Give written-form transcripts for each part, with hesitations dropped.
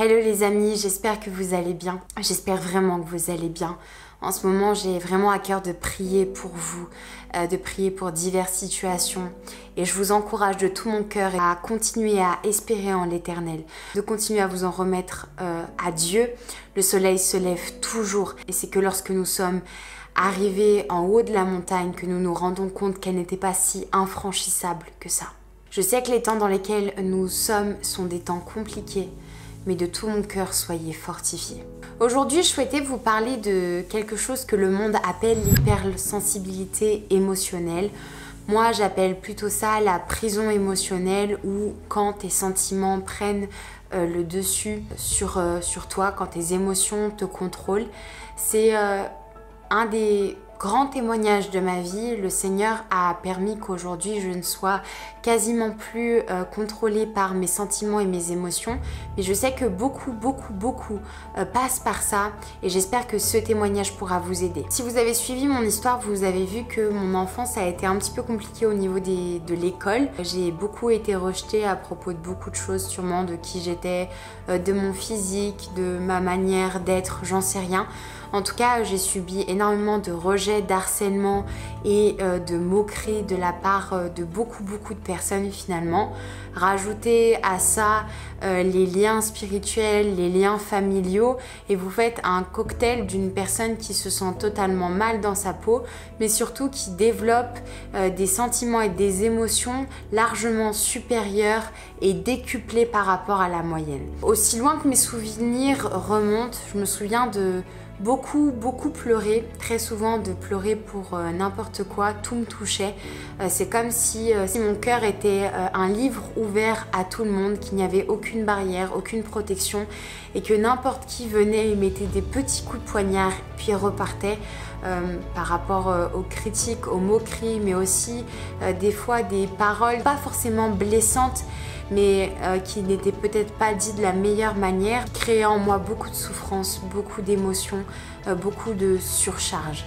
Hello les amis, j'espère que vous allez bien. J'espère vraiment que vous allez bien. En ce moment, j'ai vraiment à cœur de prier pour vous, de prier pour diverses situations. Et je vous encourage de tout mon cœur à continuer à espérer en l'Éternel, de continuer à vous en remettre à Dieu. Le soleil se lève toujours et c'est que lorsque nous sommes arrivés en haut de la montagne que nous nous rendons compte qu'elle n'était pas si infranchissable que ça. Je sais que les temps dans lesquels nous sommes sont des temps compliqués, mais de tout mon cœur, soyez fortifiés. Aujourd'hui, je souhaitais vous parler de quelque chose que le monde appelle l'hypersensibilité émotionnelle. Moi, j'appelle plutôt ça la prison émotionnelle, ou quand tes sentiments prennent le dessus sur toi, quand tes émotions te contrôlent. C'est un des grands témoignages de ma vie. Le Seigneur a permis qu'aujourd'hui je ne sois quasiment plus contrôlée par mes sentiments et mes émotions, mais je sais que beaucoup passent par ça et j'espère que ce témoignage pourra vous aider. Si vous avez suivi mon histoire, vous avez vu que mon enfance a été un petit peu compliquée au niveau de l'école. J'ai beaucoup été rejetée à propos de beaucoup de choses, sûrement de qui j'étais, de mon physique, de ma manière d'être, j'en sais rien. En tout cas, j'ai subi énormément de rejets, d'harcèlement et de moqueries de la part de beaucoup de personnes finalement. Rajoutez à ça les liens spirituels, les liens familiaux et vous faites un cocktail d'une personne qui se sent totalement mal dans sa peau, mais surtout qui développe des sentiments et des émotions largement supérieurs et décuplés par rapport à la moyenne. Aussi loin que mes souvenirs remontent, je me souviens de beaucoup pleurer, très souvent de pleurer pour n'importe quoi, tout me touchait. C'est comme si mon cœur était un livre ouvert à tout le monde, qu'il n'y avait aucune barrière, aucune protection et que n'importe qui venait et mettait des petits coups de poignard puis repartait. Par rapport aux critiques, aux moqueries, mais aussi des fois des paroles pas forcément blessantes, mais qui n'étaient peut-être pas dites de la meilleure manière, créant en moi beaucoup de souffrance, beaucoup d'émotions, beaucoup de surcharge.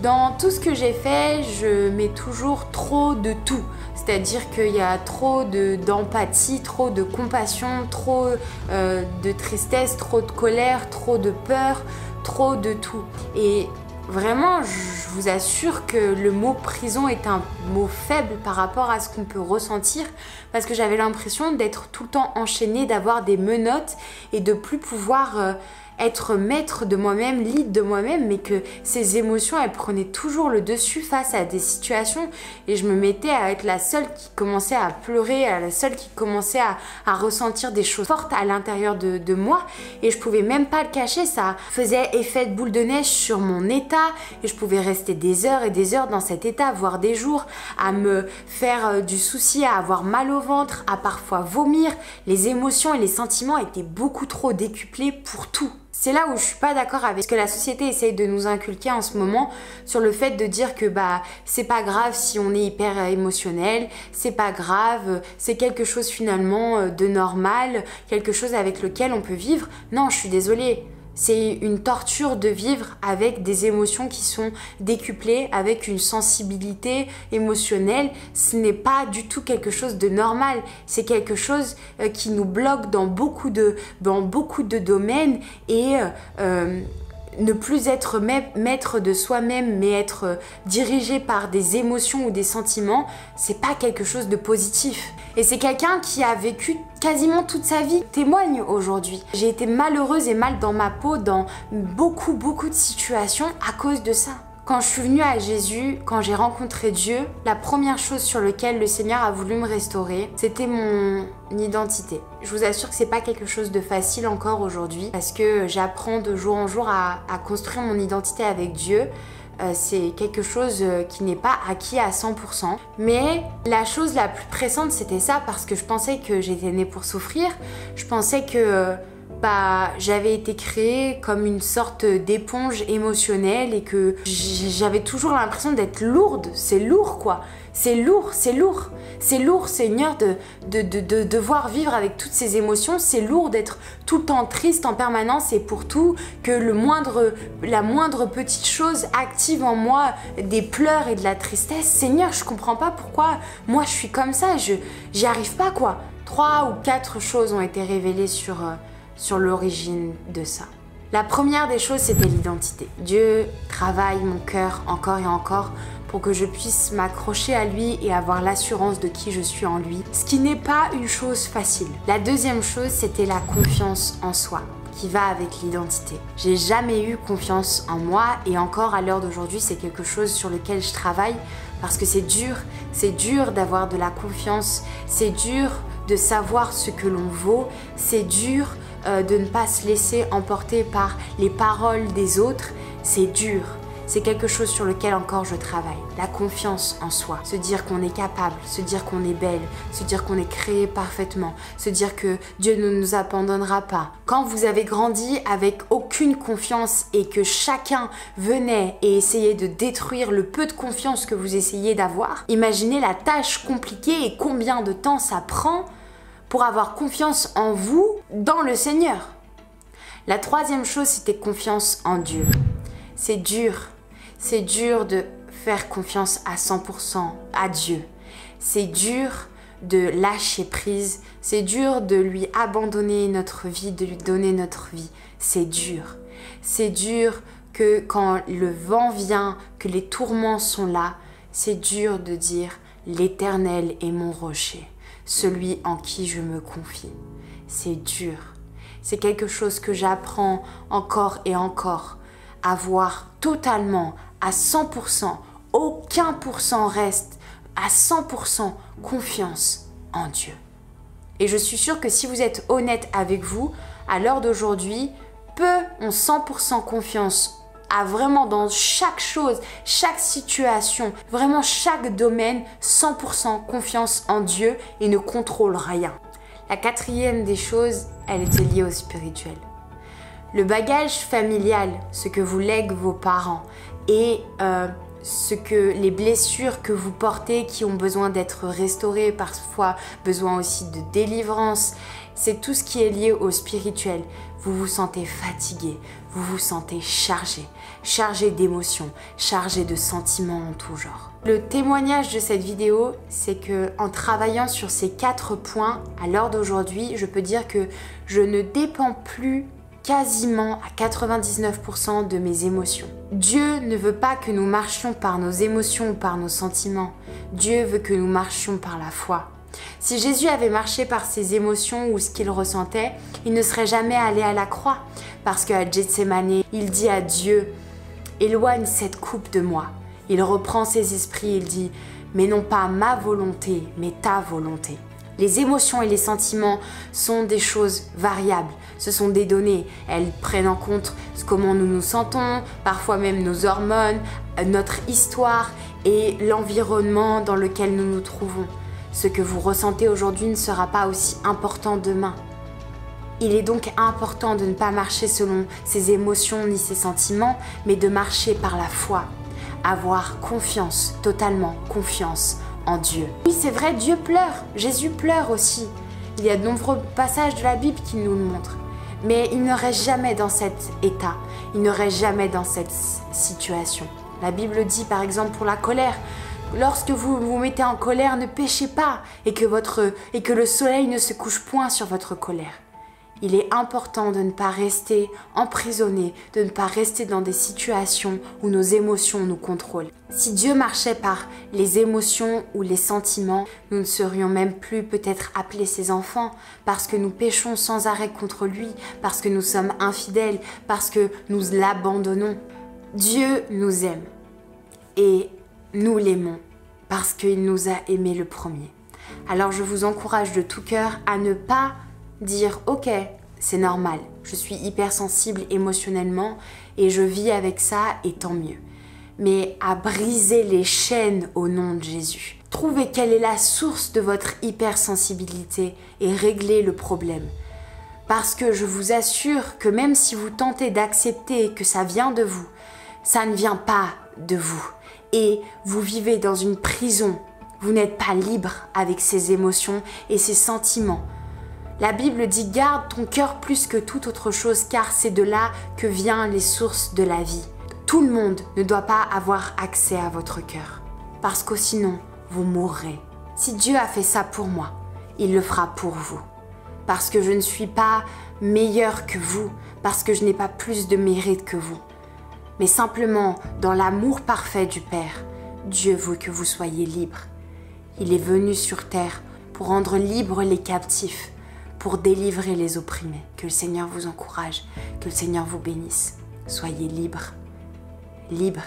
Dans tout ce que j'ai fait, je mets toujours trop de tout. C'est-à-dire qu'il y a trop d'empathie, trop de compassion, trop de tristesse, trop de colère, trop de peur, trop de tout. Et vraiment, je vous assure que le mot prison est un mot faible par rapport à ce qu'on peut ressentir parce que j'avais l'impression d'être tout le temps enchaînée, d'avoir des menottes et de plus pouvoir être maître de moi-même, lead de moi-même, mais que ces émotions, elles prenaient toujours le dessus face à des situations et je me mettais à être la seule qui commençait à pleurer, la seule qui commençait à ressentir des choses fortes à l'intérieur de moi et je pouvais même pas le cacher. Ça faisait effet de boule de neige sur mon état et je pouvais rester des heures et des heures dans cet état, voire des jours, à me faire du souci, à avoir mal au ventre, à parfois vomir. Les émotions et les sentiments étaient beaucoup trop décuplés pour tout. C'est là où je suis pas d'accord avec ce que la société essaye de nous inculquer en ce moment sur le fait de dire que c'est pas grave si on est hyper émotionnel, c'est pas grave, c'est quelque chose finalement de normal, quelque chose avec lequel on peut vivre. Non, je suis désolée. C'est une torture de vivre avec des émotions qui sont décuplées, avec une sensibilité émotionnelle. Ce n'est pas du tout quelque chose de normal. C'est quelque chose qui nous bloque dans beaucoup de domaines et ne plus être maître de soi-même mais être dirigé par des émotions ou des sentiments, c'est pas quelque chose de positif. Et c'est quelqu'un qui a vécu quasiment toute sa vie témoigne aujourd'hui. J'ai été malheureuse et mal dans ma peau dans beaucoup de situations à cause de ça. Quand je suis venue à Jésus, quand j'ai rencontré Dieu, la première chose sur laquelle le Seigneur a voulu me restaurer, c'était mon identité. Je vous assure que c'est pas quelque chose de facile encore aujourd'hui parce que j'apprends de jour en jour à construire mon identité avec Dieu. C'est quelque chose qui n'est pas acquis à 100%. Mais la chose la plus pressante, c'était ça parce que je pensais que j'étais née pour souffrir. Je pensais que j'avais été créée comme une sorte d'éponge émotionnelle et que j'avais toujours l'impression d'être lourde. C'est lourd quoi. C'est lourd. C'est lourd, Seigneur, de devoir vivre avec toutes ces émotions. C'est lourd d'être tout le temps triste en permanence et pour tout, que la moindre petite chose active en moi des pleurs et de la tristesse. Seigneur, je comprends pas pourquoi moi je suis comme ça. J'y arrive pas quoi. 3 ou 4 choses ont été révélées sur sur l'origine de ça. La première des choses, c'était l'identité. Dieu travaille mon cœur encore et encore pour que je puisse m'accrocher à lui et avoir l'assurance de qui je suis en lui, ce qui n'est pas une chose facile. La deuxième chose, c'était la confiance en soi, qui va avec l'identité. J'ai jamais eu confiance en moi et encore à l'heure d'aujourd'hui, c'est quelque chose sur lequel je travaille parce que c'est dur d'avoir de la confiance, c'est dur de savoir ce que l'on vaut, c'est dur de ne pas se laisser emporter par les paroles des autres, c'est dur. C'est quelque chose sur lequel encore je travaille. La confiance en soi. Se dire qu'on est capable, se dire qu'on est belle, se dire qu'on est créé parfaitement, se dire que Dieu ne nous abandonnera pas. Quand vous avez grandi avec aucune confiance et que chacun venait et essayait de détruire le peu de confiance que vous essayez d'avoir, imaginez la tâche compliquée et combien de temps ça prend pour avoir confiance en vous dans le Seigneur. La troisième chose, c'était confiance en Dieu. C'est dur de faire confiance à 100% à Dieu. C'est dur de lâcher prise. C'est dur de lui abandonner notre vie, de lui donner notre vie. C'est dur. C'est dur que quand le vent vient, que les tourments sont là, c'est dur de dire « L'Éternel est mon rocher, celui en qui je me confie ». C'est dur. C'est quelque chose que j'apprends encore et encore. Avoir totalement, à 100%, aucun pourcent reste, à 100% confiance en Dieu. Et je suis sûre que si vous êtes honnête avec vous, à l'heure d'aujourd'hui, peu ont 100% confiance à vraiment dans chaque chose, chaque situation, vraiment chaque domaine, 100% confiance en Dieu et ne contrôlent rien. La quatrième des choses, elle était liée au spirituel. Le bagage familial, ce que vous lèguent vos parents et les blessures que vous portez qui ont besoin d'être restaurées, parfois besoin aussi de délivrance, c'est tout ce qui est lié au spirituel. Vous vous sentez fatigué, vous vous sentez chargé d'émotions, chargé de sentiments en tout genre. Le témoignage de cette vidéo, c'est que en travaillant sur ces 4 points, à l'heure d'aujourd'hui, je peux dire que je ne dépends plus quasiment à 99% de mes émotions. Dieu ne veut pas que nous marchions par nos émotions ou par nos sentiments. Dieu veut que nous marchions par la foi. Si Jésus avait marché par ses émotions ou ce qu'il ressentait, il ne serait jamais allé à la croix. Parce qu'à Gethsémani, il dit à Dieu « Éloigne cette coupe de moi ». Il reprend ses esprits, il dit « Mais non pas ma volonté, mais ta volonté ». Les émotions et les sentiments sont des choses variables, ce sont des données. Elles prennent en compte comment nous nous sentons, parfois même nos hormones, notre histoire et l'environnement dans lequel nous nous trouvons. Ce que vous ressentez aujourd'hui ne sera pas aussi important demain. Il est donc important de ne pas marcher selon ses émotions ni ses sentiments, mais de marcher par la foi. Avoir confiance, totalement confiance en Dieu. Oui, c'est vrai, Dieu pleure. Jésus pleure aussi. Il y a de nombreux passages de la Bible qui nous le montrent. Mais il ne reste jamais dans cet état. Il ne reste jamais dans cette situation. La Bible dit par exemple pour la colère, lorsque vous vous mettez en colère, ne péchez pas et que le soleil ne se couche point sur votre colère. Il est important de ne pas rester emprisonné, de ne pas rester dans des situations où nos émotions nous contrôlent. Si Dieu marchait par les émotions ou les sentiments, nous ne serions même plus peut-être appelés ses enfants parce que nous péchons sans arrêt contre lui, parce que nous sommes infidèles, parce que nous l'abandonnons. Dieu nous aime et nous l'aimons parce qu'il nous a aimés le premier. Alors je vous encourage de tout cœur à ne pas dire « Ok, c'est normal, je suis hypersensible émotionnellement et je vis avec ça et tant mieux. » Mais à briser les chaînes au nom de Jésus. Trouvez quelle est la source de votre hypersensibilité et réglez le problème. Parce que je vous assure que même si vous tentez d'accepter que ça vient de vous, ça ne vient pas de vous. Et vous vivez dans une prison. Vous n'êtes pas libre avec ces émotions et ces sentiments. La Bible dit « Garde ton cœur plus que toute autre chose, car c'est de là que viennent les sources de la vie. » Tout le monde ne doit pas avoir accès à votre cœur, parce que sinon, vous mourrez. Si Dieu a fait ça pour moi, il le fera pour vous. parce que je ne suis pas meilleure que vous, parce que je n'ai pas plus de mérite que vous. Mais simplement, dans l'amour parfait du Père, Dieu veut que vous soyez libres. Il est venu sur terre pour rendre libres les captifs, pour délivrer les opprimés. Que le Seigneur vous encourage, que le Seigneur vous bénisse. Soyez libres, libres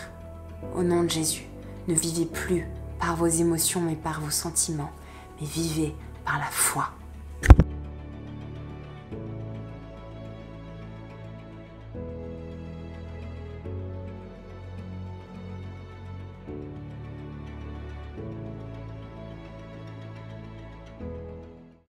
au nom de Jésus. Ne vivez plus par vos émotions mais par vos sentiments, mais vivez par la foi.